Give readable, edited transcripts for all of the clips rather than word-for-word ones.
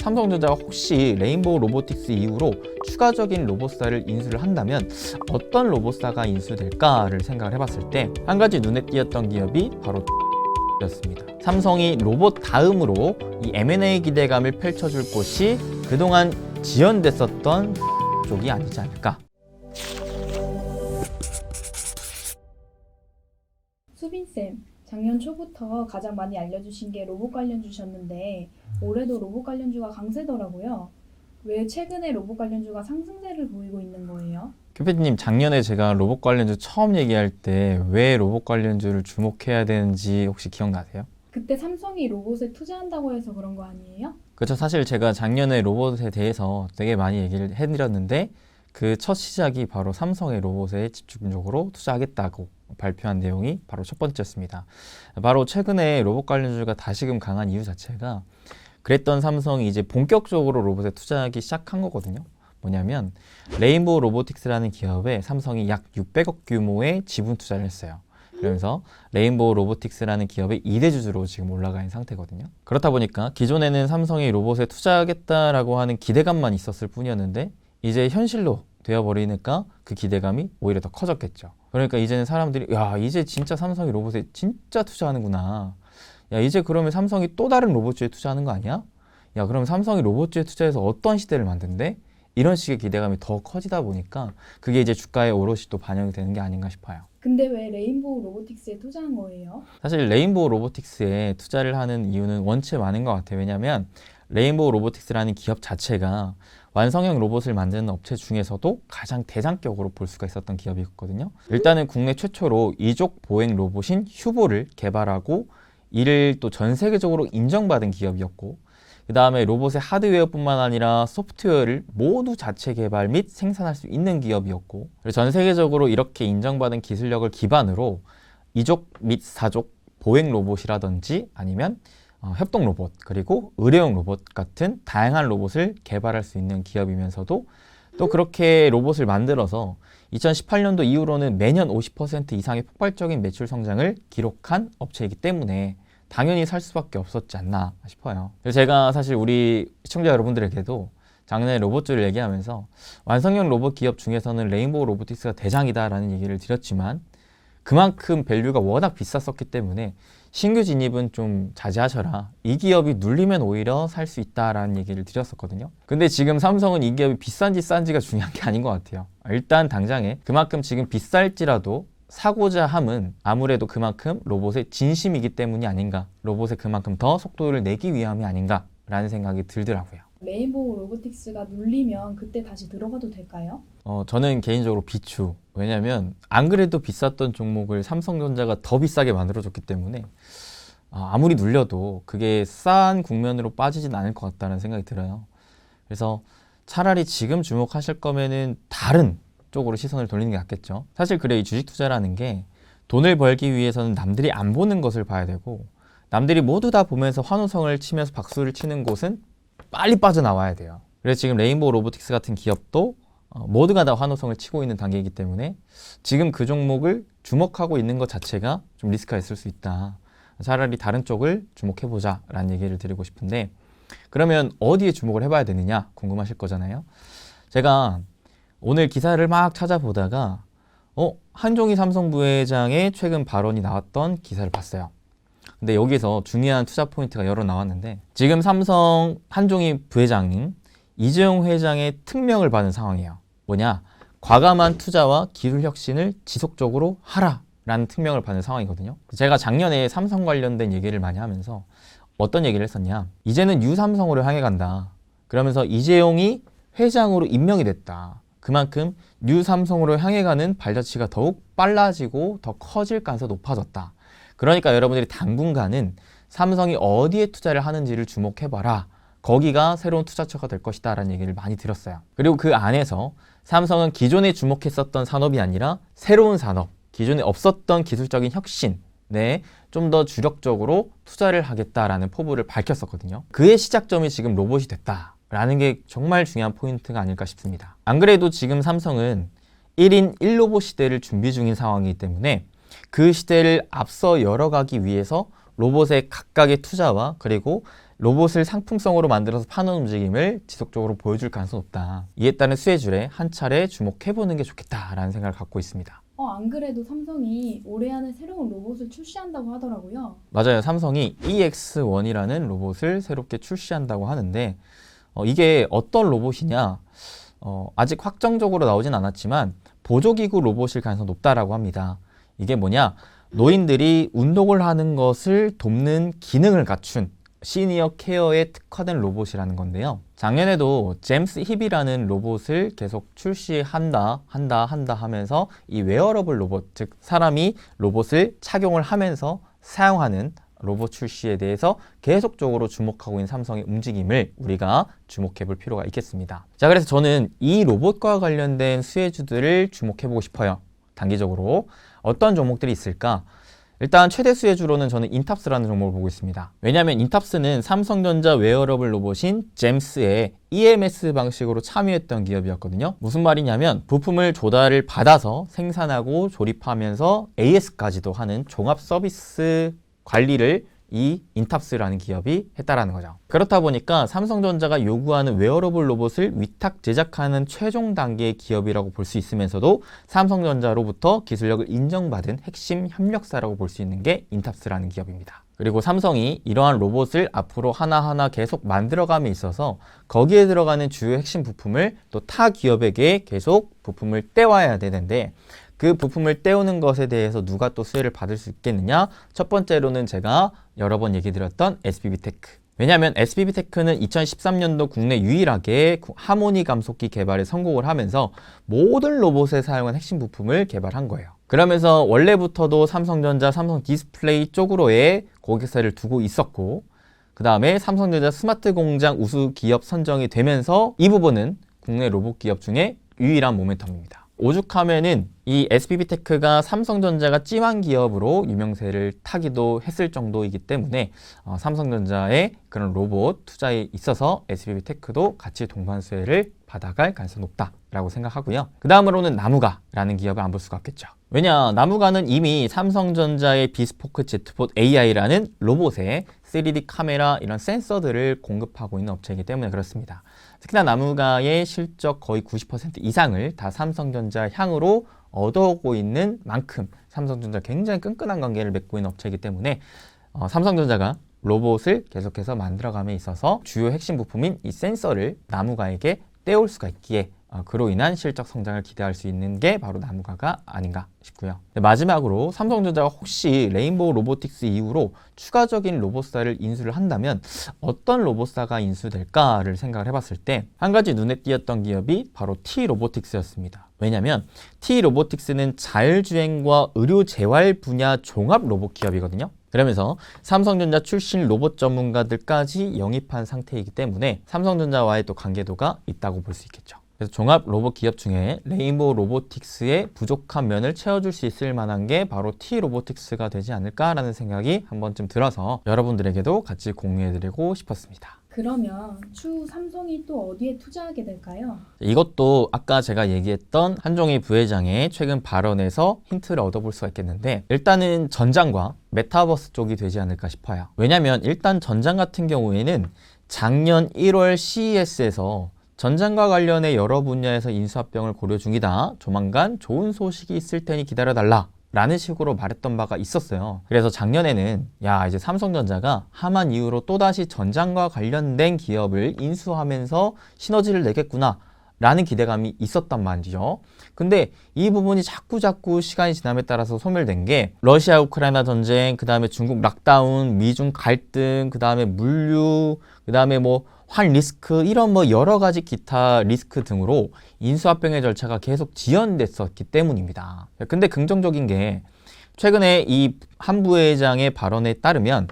삼성전자가 혹시 레인보우 로보틱스 이후로 추가적인 로봇사를 인수를 한다면 어떤 로봇사가 인수될까를 생각을 해봤을 때 한 가지 눈에 띄었던 기업이 바로 였습니다. 삼성이 로봇 다음으로 이 M&A 기대감을 펼쳐줄 곳이 그동안 지연됐었던 쪽이 아니지 않을까. 수빈쌤, 작년 초부터 가장 많이 알려주신 게 로봇 관련주셨는데 올해도 로봇 관련주가 강세더라고요. 왜 최근에 로봇 관련주가 상승세를 보이고 있는 거예요? 교수님, 작년에 제가 로봇 관련주 처음 얘기할 때 왜 로봇 관련주를 주목해야 되는지 혹시 기억나세요? 그때 삼성이 로봇에 투자한다고 해서 그런 거 아니에요? 그렇죠. 사실 제가 작년에 로봇에 대해서 되게 많이 얘기를 해드렸는데 그 첫 시작이 바로 삼성의 로봇에 집중적으로 투자하겠다고 발표한 내용이 바로 첫 번째였습니다. 바로 최근에 로봇 관련주가 다시금 강한 이유 자체가 그랬던 삼성이 이제 본격적으로 로봇에 투자하기 시작한 거거든요. 뭐냐면 레인보우 로보틱스라는 기업에 삼성이 약 600억 규모의 지분 투자를 했어요. 그러면서 레인보우 로보틱스라는 기업의 2대 주주로 지금 올라가 있는 상태거든요. 그렇다 보니까 기존에는 삼성이 로봇에 투자하겠다라고 하는 기대감만 있었을 뿐이었는데 이제 현실로 되어버리니까 그 기대감이 오히려 더 커졌겠죠. 그러니까 이제는 사람들이 야, 이제 진짜 삼성이 로봇에 진짜 투자하는구나. 야, 이제 그러면 삼성이 또 다른 로봇주에 투자하는 거 아니야? 야, 그럼 삼성이 로봇주에 투자해서 어떤 시대를 만든대? 이런 식의 기대감이 더 커지다 보니까 그게 이제 주가에 오롯이 또 반영이 되는 게 아닌가 싶어요. 근데 왜 레인보우 로보틱스에 투자한 거예요? 사실 레인보우 로보틱스에 투자를 하는 이유는 원체 많은 것 같아요. 왜냐하면 레인보우 로보틱스라는 기업 자체가 완성형 로봇을 만드는 업체 중에서도 가장 대장격으로 볼 수가 있었던 기업이었거든요. 일단은 국내 최초로 이족 보행 로봇인 휴보를 개발하고 이를 또 전 세계적으로 인정받은 기업이었고 그 다음에 로봇의 하드웨어뿐만 아니라 소프트웨어를 모두 자체 개발 및 생산할 수 있는 기업이었고 그리고 전 세계적으로 이렇게 인정받은 기술력을 기반으로 이족 및 사족 보행 로봇이라든지 아니면 협동 로봇 그리고 의료용 로봇 같은 다양한 로봇을 개발할 수 있는 기업이면서도 또 그렇게 로봇을 만들어서 2018년도 이후로는 매년 50% 이상의 폭발적인 매출 성장을 기록한 업체이기 때문에 당연히 살 수밖에 없었지 않나 싶어요. 그래서 제가 사실 우리 시청자 여러분들에게도 작년에 로봇주를 얘기하면서 완성형 로봇 기업 중에서는 레인보우 로보틱스가 대장이다라는 얘기를 드렸지만 그만큼 밸류가 워낙 비쌌었기 때문에 신규 진입은 좀 자제하셔라. 이 기업이 눌리면 오히려 살 수 있다라는 얘기를 드렸었거든요. 근데 지금 삼성은 이 기업이 비싼지 싼지가 중요한 게 아닌 것 같아요. 일단 당장에 그만큼 지금 비쌀지라도 사고자 함은 아무래도 그만큼 로봇의 진심이기 때문이 아닌가, 로봇에 그만큼 더 속도를 내기 위함이 아닌가 라는 생각이 들더라고요. 레인보우 로보틱스가 눌리면 그때 다시 들어가도 될까요? 저는 개인적으로 비추. 왜냐면 안 그래도 비쌌던 종목을 삼성전자가 더 비싸게 만들어줬기 때문에 아무리 눌려도 그게 싼 국면으로 빠지진 않을 것 같다는 생각이 들어요. 그래서 차라리 지금 주목하실 거면은 다른 쪽으로 시선을 돌리는 게 낫겠죠. 사실 그래, 이 주식 투자라는 게 돈을 벌기 위해서는 남들이 안 보는 것을 봐야 되고 남들이 모두 다 보면서 환호성을 치면서 박수를 치는 곳은 빨리 빠져나와야 돼요. 그래서 지금 레인보우 로보틱스 같은 기업도 모두가 다 환호성을 치고 있는 단계이기 때문에 지금 그 종목을 주목하고 있는 것 자체가 좀 리스크가 있을 수 있다. 차라리 다른 쪽을 주목해보자 라는 얘기를 드리고 싶은데 그러면 어디에 주목을 해봐야 되느냐 궁금하실 거잖아요. 제가 오늘 기사를 막 찾아보다가 한종희 삼성 부회장의 최근 발언이 나왔던 기사를 봤어요. 근데 여기서 중요한 투자 포인트가 여러 나왔는데 지금 삼성 한종희 부회장인 이재용 회장의 특명을 받은 상황이에요. 뭐냐? 과감한 투자와 기술 혁신을 지속적으로 하라 라는 특명을 받는 상황이거든요. 제가 작년에 삼성 관련된 얘기를 많이 하면서 어떤 얘기를 했었냐? 이제는 뉴삼성으로 향해 간다. 그러면서 이재용이 회장으로 임명이 됐다. 그만큼 뉴삼성으로 향해 가는 발자취가 더욱 빨라지고 더 커질 가능성이 높아졌다. 그러니까 여러분들이 당분간은 삼성이 어디에 투자를 하는지를 주목해봐라. 거기가 새로운 투자처가 될 것이다 라는 얘기를 많이 들었어요. 그리고 그 안에서 삼성은 기존에 주목했었던 산업이 아니라 새로운 산업, 기존에 없었던 기술적인 혁신에 좀 더 주력적으로 투자를 하겠다라는 포부를 밝혔었거든요. 그의 시작점이 지금 로봇이 됐다 라는 게 정말 중요한 포인트가 아닐까 싶습니다. 안 그래도 지금 삼성은 1인 1로봇 시대를 준비 중인 상황이기 때문에 그 시대를 앞서 열어가기 위해서 로봇의 각각의 투자와 그리고 로봇을 상품성으로 만들어서 파는 움직임을 지속적으로 보여줄 가능성이 높다. 이에 따른 수혜줄에 한 차례 주목해보는 게 좋겠다라는 생각을 갖고 있습니다. 안 그래도 삼성이 올해 안에 새로운 로봇을 출시한다고 하더라고요. 맞아요. 삼성이 EX1이라는 로봇을 새롭게 출시한다고 하는데 이게 어떤 로봇이냐? 아직 확정적으로 나오진 않았지만 보조기구 로봇일 가능성이 높다라고 합니다. 이게 뭐냐? 노인들이 운동을 하는 것을 돕는 기능을 갖춘 시니어 케어에 특화된 로봇이라는 건데요. 작년에도 제임스 힙이라는 로봇을 계속 출시한다 하면서 이 웨어러블 로봇, 즉 사람이 로봇을 착용을 하면서 사용하는 로봇 출시에 대해서 계속적으로 주목하고 있는 삼성의 움직임을 우리가 주목해 볼 필요가 있겠습니다. 자, 그래서 저는 이 로봇과 관련된 수혜주들을 주목해 보고 싶어요. 단기적으로 어떤 종목들이 있을까? 일단 최대 수혜주로는 저는 인탑스라는 종목을 보고 있습니다. 왜냐하면 인탑스는 삼성전자 웨어러블 로봇인 잼스의 EMS 방식으로 참여했던 기업이었거든요. 무슨 말이냐면 부품을 조달을 받아서 생산하고 조립하면서 AS까지도 하는 종합 서비스 관리를 이 인탑스라는 기업이 했다라는 거죠. 그렇다 보니까 삼성전자가 요구하는 웨어러블 로봇을 위탁 제작하는 최종 단계의 기업이라고 볼 수 있으면서도 삼성전자로부터 기술력을 인정받은 핵심 협력사라고 볼 수 있는 게 인탑스라는 기업입니다. 그리고 삼성이 이러한 로봇을 앞으로 하나하나 계속 만들어감에 있어서 거기에 들어가는 주요 핵심 부품을 또 타 기업에게 계속 부품을 떼와야 되는데 그 부품을 떼우는 것에 대해서 누가 또 수혜를 받을 수 있겠느냐? 첫 번째로는 제가 여러 번 얘기 드렸던 SBB테크. 왜냐하면 SBB테크는 2013년도 국내 유일하게 하모니 감속기 개발에 성공을 하면서 모든 로봇에 사용한 핵심 부품을 개발한 거예요. 그러면서 원래부터도 삼성전자, 삼성 디스플레이 쪽으로의 고객사를 두고 있었고 그 다음에 삼성전자 스마트 공장 우수 기업 선정이 되면서 이 부분은 국내 로봇 기업 중에 유일한 모멘텀입니다. 오죽하면은 이 SBB테크가 삼성전자가 찜한 기업으로 유명세를 타기도 했을 정도이기 때문에 삼성전자의 그런 로봇 투자에 있어서 SBB테크도 같이 동반 수혜를 받아갈 가능성이 높다라고 생각하고요. 그 다음으로는 나무가라는 기업을 안 볼 수가 없겠죠. 왜냐, 나무가는 이미 삼성전자의 비스포크 제트봇 AI라는 로봇에 3D 카메라 이런 센서들을 공급하고 있는 업체이기 때문에 그렇습니다. 특히나 나무가의 실적 거의 90% 이상을 다 삼성전자 향으로 얻어오고 있는 만큼 삼성전자 굉장히 끈끈한 관계를 맺고 있는 업체이기 때문에 삼성전자가 로봇을 계속해서 만들어감에 있어서 주요 핵심 부품인 이 센서를 나무가에게 떼올 수가 있기에 그로 인한 실적 성장을 기대할 수 있는 게 바로 나무가가 아닌가 싶고요. 마지막으로 삼성전자가 혹시 레인보우 로보틱스 이후로 추가적인 로봇사를 인수를 한다면 어떤 로봇사가 인수될까를 생각을 해봤을 때 한 가지 눈에 띄었던 기업이 바로 T-로보틱스였습니다. 왜냐하면 T-로보틱스는 자율주행과 의료 재활 분야 종합 로봇 기업이거든요. 그러면서 삼성전자 출신 로봇 전문가들까지 영입한 상태이기 때문에 삼성전자와의 또 관계도가 있다고 볼 수 있겠죠. 그래서 종합 로봇 기업 중에 레인보우 로보틱스의 부족한 면을 채워줄 수 있을 만한 게 바로 T-로보틱스가 되지 않을까라는 생각이 한 번쯤 들어서 여러분들에게도 같이 공유해드리고 싶었습니다. 그러면 추후 삼성이 또 어디에 투자하게 될까요? 이것도 아까 제가 얘기했던 한종희 부회장의 최근 발언에서 힌트를 얻어볼 수가 있겠는데 일단은 전장과 메타버스 쪽이 되지 않을까 싶어요. 왜냐면 일단 전장 같은 경우에는 작년 1월 CES에서 전장과 관련해 여러 분야에서 인수합병을 고려 중이다. 조만간 좋은 소식이 있을 테니 기다려달라. 라는 식으로 말했던 바가 있었어요. 그래서 작년에는 이제 삼성전자가 하만 이후로 또다시 전장과 관련된 기업을 인수하면서 시너지를 내겠구나 라는 기대감이 있었단 말이죠. 근데 이 부분이 자꾸 시간이 지남에 따라서 소멸된 게 러시아 우크라이나 전쟁, 그 다음에 중국 락다운, 미중 갈등, 그 다음에 물류, 그 다음에 환 리스크 이런 여러 가지 기타 리스크 등으로 인수합병의 절차가 계속 지연됐었기 때문입니다. 근데 긍정적인 게 최근에 이 한 부회장의 발언에 따르면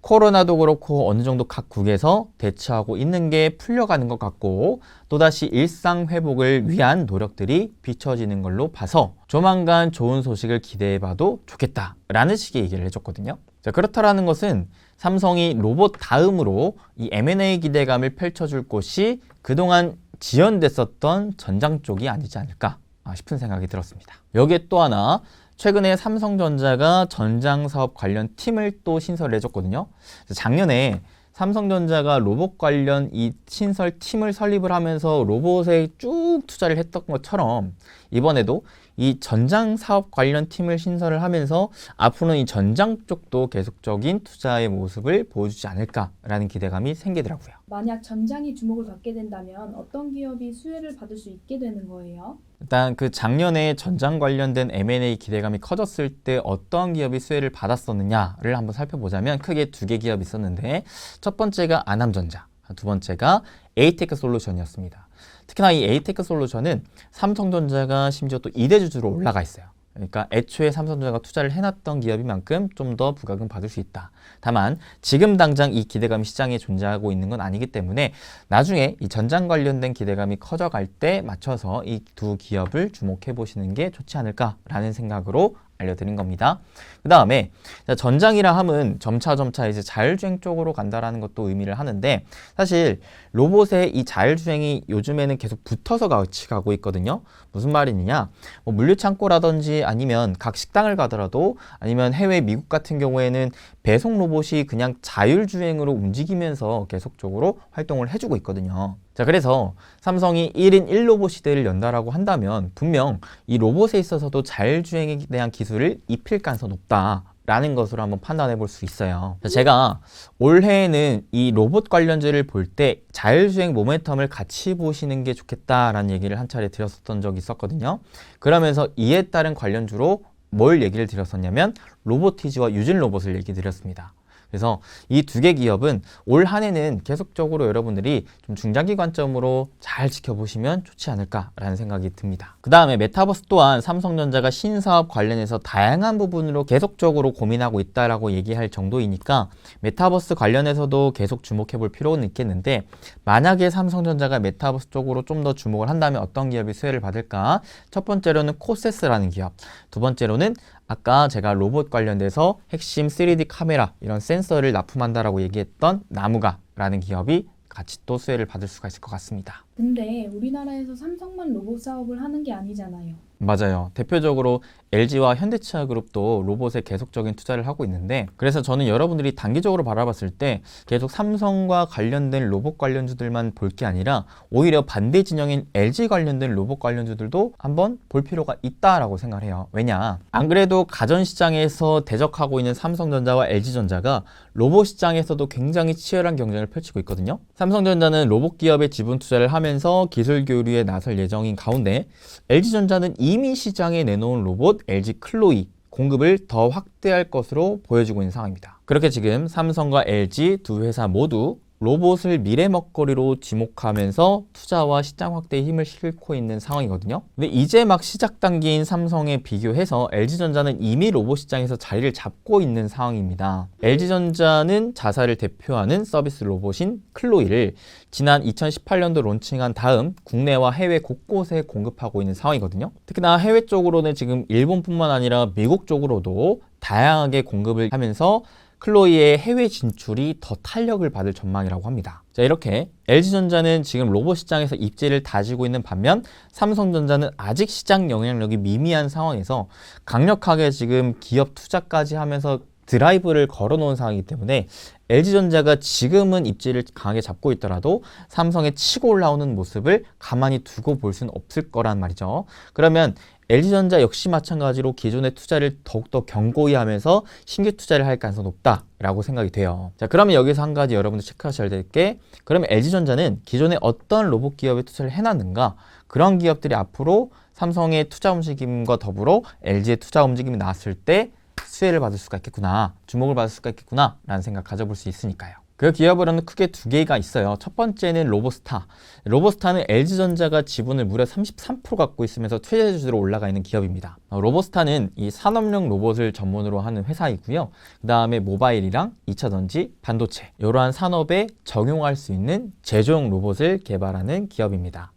코로나도 그렇고 어느 정도 각 국에서 대처하고 있는 게 풀려가는 것 같고 또다시 일상 회복을 위한 노력들이 비춰지는 걸로 봐서 조만간 좋은 소식을 기대해봐도 좋겠다라는 식의 얘기를 해줬거든요. 자, 그렇다라는 것은 삼성이 로봇 다음으로 이 M&A 기대감을 펼쳐줄 곳이 그동안 지연됐었던 전장 쪽이 아니지 않을까 싶은 생각이 들었습니다. 여기에 또 하나 최근에 삼성전자가 전장 사업 관련 팀을 또 신설을 해줬거든요. 작년에 삼성전자가 로봇 관련 이 신설 팀을 설립을 하면서 로봇에 쭉 투자를 했던 것처럼 이번에도 이 전장 사업 관련 팀을 신설을 하면서 앞으로는 이 전장 쪽도 계속적인 투자의 모습을 보여주지 않을까라는 기대감이 생기더라고요. 만약 전장이 주목을 받게 된다면 어떤 기업이 수혜를 받을 수 있게 되는 거예요? 일단 그 작년에 전장 관련된 M&A 기대감이 커졌을 때 어떤 기업이 수혜를 받았었느냐를 한번 살펴보자면 크게 두 개 기업이 있었는데 첫 번째가 아남전자, 두 번째가 에이테크 솔루션이었습니다. 특히나 이 에이테크 솔루션은 삼성전자가 심지어 또 2대 주주로 올라가 있어요. 그러니까 애초에 삼성전자가 투자를 해놨던 기업인 만큼 좀 더 부각은 받을 수 있다. 다만 지금 당장 이 기대감이 시장에 존재하고 있는 건 아니기 때문에 나중에 이 전장 관련된 기대감이 커져갈 때 맞춰서 이 두 기업을 주목해 보시는 게 좋지 않을까라는 생각으로 알려드린 겁니다. 그 다음에 전장이라 함은 점차 이제 자율주행 쪽으로 간다라는 것도 의미를 하는데 사실 로봇의 이 자율주행이 요즘에는 계속 붙어서 같이 가고 있거든요. 무슨 말이냐? 뭐 물류창고라든지 아니면 각 식당을 가더라도 아니면 해외 미국 같은 경우에는 배송 로봇이 그냥 자율주행으로 움직이면서 계속적으로 활동을 해주고 있거든요. 자, 그래서 삼성이 1인 1로봇 시대를 연다라고 한다면 분명 이 로봇에 있어서도 자율주행에 대한 기술을 입힐 가능성이 높다라는 것으로 한번 판단해 볼 수 있어요. 자, 제가 올해에는 이 로봇 관련주를 볼 때 자율주행 모멘텀을 같이 보시는 게 좋겠다라는 얘기를 한 차례 드렸었던 적이 있었거든요. 그러면서 이에 따른 관련주로 뭘 얘기를 드렸었냐면 로보티즈와 유진 로봇을 얘기 드렸습니다. 그래서 이 두 개 기업은 올 한 해는 계속적으로 여러분들이 좀 중장기 관점으로 잘 지켜보시면 좋지 않을까라는 생각이 듭니다. 그 다음에 메타버스 또한 삼성전자가 신사업 관련해서 다양한 부분으로 계속적으로 고민하고 있다라고 얘기할 정도이니까 메타버스 관련해서도 계속 주목해 볼 필요는 있겠는데 만약에 삼성전자가 메타버스 쪽으로 좀 더 주목을 한다면 어떤 기업이 수혜를 받을까? 첫 번째로는 코세스라는 기업, 두 번째로는 아까 제가 로봇 관련돼서 핵심 3D 카메라 이런 센서를 납품한다라고 얘기했던 나무가라는 기업이 같이 또 수혜를 받을 수가 있을 것 같습니다. 근데 우리나라에서 삼성만 로봇 사업을 하는 게 아니잖아요. 맞아요. 대표적으로 LG와 현대차그룹도 로봇에 계속적인 투자를 하고 있는데 그래서 저는 여러분들이 단기적으로 바라봤을 때 계속 삼성과 관련된 로봇 관련주들만 볼 게 아니라 오히려 반대 진영인 LG 관련된 로봇 관련주들도 한번 볼 필요가 있다라고 생각을 해요. 왜냐? 안 그래도 가전시장에서 대적하고 있는 삼성전자와 LG전자가 로봇 시장에서도 굉장히 치열한 경쟁을 펼치고 있거든요. 삼성전자는 로봇 기업에 지분 투자를 하면서 기술 교류에 나설 예정인 가운데 LG전자는 이미 시장에 내놓은 로봇 LG 클로이 공급을 더 확대할 것으로 보여지고 있는 상황입니다. 그렇게 지금 삼성과 LG 두 회사 모두 로봇을 미래 먹거리로 지목하면서 투자와 시장 확대에 힘을 싣고 있는 상황이거든요. 근데 이제 막 시작 단계인 삼성에 비교해서 LG전자는 이미 로봇 시장에서 자리를 잡고 있는 상황입니다. LG전자는 자사를 대표하는 서비스 로봇인 클로이를 지난 2018년도 론칭한 다음 국내와 해외 곳곳에 공급하고 있는 상황이거든요. 특히나 해외 쪽으로는 지금 일본뿐만 아니라 미국 쪽으로도 다양하게 공급을 하면서 클로이의 해외 진출이 더 탄력을 받을 전망이라고 합니다. 자, 이렇게 LG전자는 지금 로봇 시장에서 입지를 다지고 있는 반면 삼성전자는 아직 시장 영향력이 미미한 상황에서 강력하게 지금 기업 투자까지 하면서 드라이브를 걸어놓은 상황이기 때문에 LG전자가 지금은 입지를 강하게 잡고 있더라도 삼성의 치고 올라오는 모습을 가만히 두고 볼 수는 없을 거란 말이죠. 그러면 LG전자 역시 마찬가지로 기존의 투자를 더욱더 견고히 하면서 신규 투자를 할 가능성이 높다라고 생각이 돼요. 자, 그러면 여기서 한 가지 여러분들 체크하셔야 될 게 그러면 LG전자는 기존에 어떤 로봇 기업에 투자를 해놨는가? 그런 기업들이 앞으로 삼성의 투자 움직임과 더불어 LG의 투자 움직임이 나왔을 때 수혜를 받을 수가 있겠구나, 주목을 받을 수가 있겠구나 라는 생각 가져볼 수 있으니까요. 그 기업으로는 크게 두 개가 있어요. 첫 번째는 로보스타. 로보스타는 LG전자가 지분을 무려 33% 갖고 있으면서 최대주주로 올라가 있는 기업입니다. 로보스타는 이 산업용 로봇을 전문으로 하는 회사이고요. 그 다음에 모바일이랑 2차전지, 반도체 이러한 산업에 적용할 수 있는 제조용 로봇을 개발하는 기업입니다.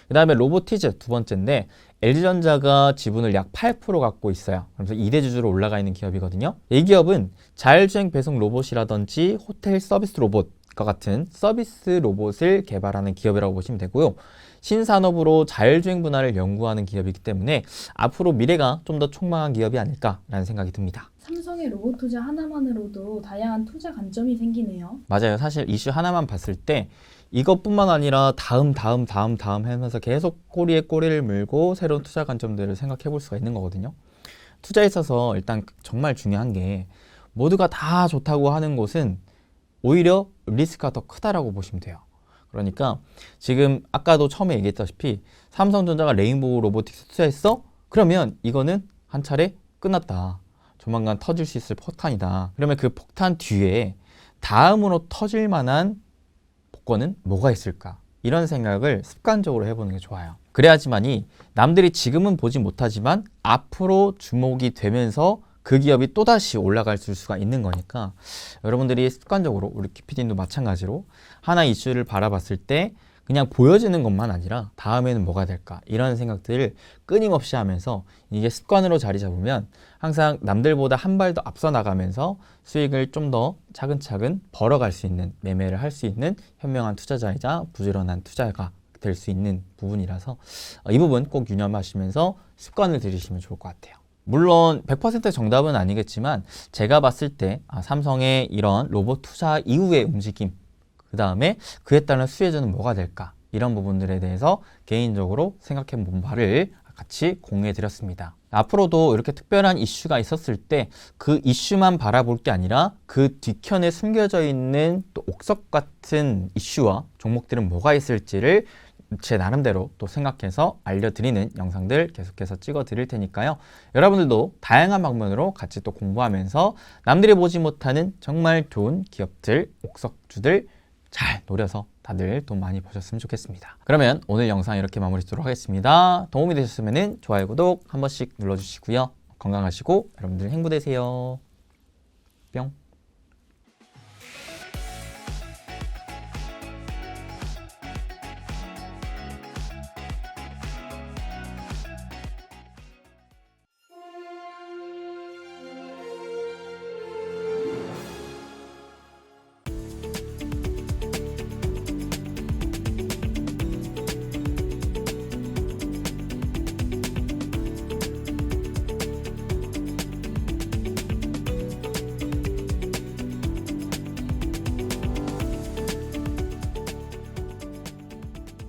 그 다음에 로보티즈 두 번째인데 LG전자가 지분을 약 8% 갖고 있어요. 그래서 2대 주주로 올라가 있는 기업이거든요. 이 기업은 자율주행 배송 로봇이라든지 호텔 서비스 로봇과 같은 서비스 로봇을 개발하는 기업이라고 보시면 되고요. 신산업으로 자율주행 분야를 연구하는 기업이기 때문에 앞으로 미래가 좀 더 촉망한 기업이 아닐까라는 생각이 듭니다. 삼성의 로봇 투자 하나만으로도 다양한 투자 관점이 생기네요. 맞아요. 사실 이슈 하나만 봤을 때 이것뿐만 아니라 다음 하면서 계속 꼬리에 꼬리를 물고 새로운 투자 관점들을 생각해 볼 수가 있는 거거든요. 투자에 있어서 일단 정말 중요한 게 모두가 다 좋다고 하는 곳은 오히려 리스크가 더 크다라고 보시면 돼요. 그러니까 지금 아까도 처음에 얘기했다시피 삼성전자가 레인보우 로보틱스 투자했어? 그러면 이거는 한 차례 끝났다. 조만간 터질 수 있을 폭탄이다. 그러면 그 폭탄 뒤에 다음으로 터질 만한 복권은 뭐가 있을까? 이런 생각을 습관적으로 해보는 게 좋아요. 그래야지만이 남들이 지금은 보지 못하지만 앞으로 주목이 되면서 그 기업이 또다시 올라갈 수가 있는 거니까 여러분들이 습관적으로 우리 키피디님도 마찬가지로 하나 이슈를 바라봤을 때 그냥 보여지는 것만 아니라 다음에는 뭐가 될까 이런 생각들을 끊임없이 하면서 이게 습관으로 자리 잡으면 항상 남들보다 한 발 더 앞서 나가면서 수익을 좀 더 차근차근 벌어갈 수 있는 매매를 할 수 있는 현명한 투자자이자 부지런한 투자가 될 수 있는 부분이라서 이 부분 꼭 유념하시면서 습관을 들이시면 좋을 것 같아요. 물론 100% 정답은 아니겠지만 제가 봤을 때 삼성의 이런 로봇 투자 이후의 움직임 그 다음에 그에 따른 수혜자는 뭐가 될까 이런 부분들에 대해서 개인적으로 생각해 본 바를 같이 공유해 드렸습니다. 앞으로도 이렇게 특별한 이슈가 있었을 때 그 이슈만 바라볼 게 아니라 그 뒤편에 숨겨져 있는 또 옥석 같은 이슈와 종목들은 뭐가 있을지를 제 나름대로 또 생각해서 알려드리는 영상들 계속해서 찍어 드릴 테니까요. 여러분들도 다양한 방면으로 같이 또 공부하면서 남들이 보지 못하는 정말 좋은 기업들, 옥석주들 잘 노려서 다들 돈 많이 버셨으면 좋겠습니다. 그러면 오늘 영상 이렇게 마무리 짓도록 하겠습니다. 도움이 되셨으면 좋아요, 구독 한 번씩 눌러주시고요. 건강하시고 여러분들 행복되세요. 뿅.